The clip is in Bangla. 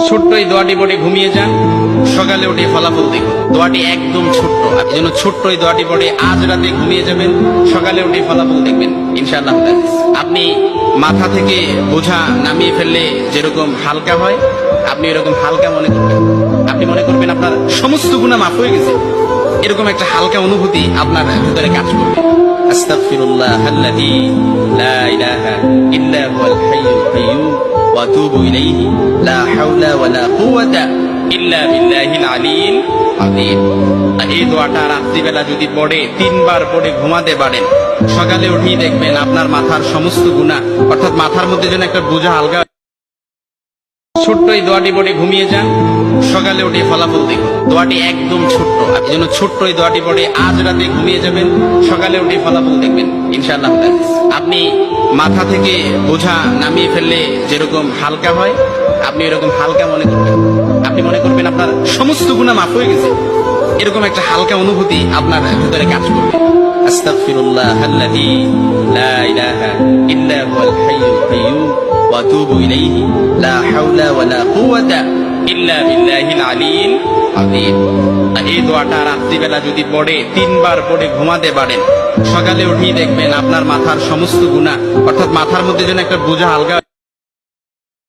ছোট্ট এই দোয়াটি পড়ে ঘুমিয়ে যান, সকালে উঠে ফলাফল দেখুন। দোয়াটি একদম ছোট্ট, এই জন্য ছোট্ট এই দোয়াটি পড়ে আজ রাতে ঘুমিয়ে যাবেন, সকালে উঠে ফলাফল দেখবেন ইনশাআল্লাহ। আপনি মাথা থেকে বোঝা নামিয়ে ফেললে যেরকম হালকা হয়, আপনি এরকম হালকা মনে করবেন। আপনি মনে করবেন আপনার সমস্ত গুনাহ মাফ হয়ে গেছে, এরকম একটা হালকা অনুভূতি আপনার ভিতরে কাজ করবে। আস্তাগফিরুল্লাহাল্লাযী লা ইলাহা ইল্লা হুয়াল হাইয়ুল কাইয়্যুম ওয়া আতুবু ইলাইহি লা হাওলা ওয়ালা কুওয়াতা ইল্লা বিল্লাহিল আলিয়্যিল আযীম। এই দোয়াটা রাত্রিবেলা যদি পড়ে 3 বার পড়ে ঘুমাতে পারেন, সকালে উঠেই দেখবেন আপনার মাথার সমস্ত গুনাহ, অর্থাৎ মাথার মধ্যে যেন একটা বোঝা হালকা। ছোট্ট এই দোয়াটি পড়ে ঘুমিয়ে যান, সকালে উঠে ফলাফল দেখুন। দোয়াটি একদম ছোট্ট, এই জন্য ছোট্ট এই দোয়াটি পড়ে আজ রাতে ঘুমিয়ে যাবেন, সকালে উঠে ফলাফল দেখবেন ইনশাআল্লাহ। আপনি মাথা থেকে বোঝা নামিয়ে ফেললে যেরকম হালকা হয়, আপনি এরকম হালকা মনে করবেন। আপনি মনে করবেন আপনার সমস্ত গুনাহ মাফ হয়ে গেছে, এরকম একটা হালকা অনুভূতি আপনার ভিতরে কাজ করবে। আস্তাগফিরুল্লাহাল্লাযী লা ইলাহা ইল্লা হুয়াল হাইয়ুল কাইয়্যুম ওয়া আতুবু ইলাইহি লা হাওলা ওয়ালা কুওয়াতা ইল্লা বিল্লাহিল আলিয়্যিল আযীম। এই দোয়াটা রাত্রিবেলা যদি পড়ে 3 বার পড়ে ঘুমাতে পারেন, সকালে উঠেই দেখবেন আপনার মাথার সমস্ত গুনাহ, অর্থাৎ মাথার মধ্যে যেন একটা বোঝা হালকা।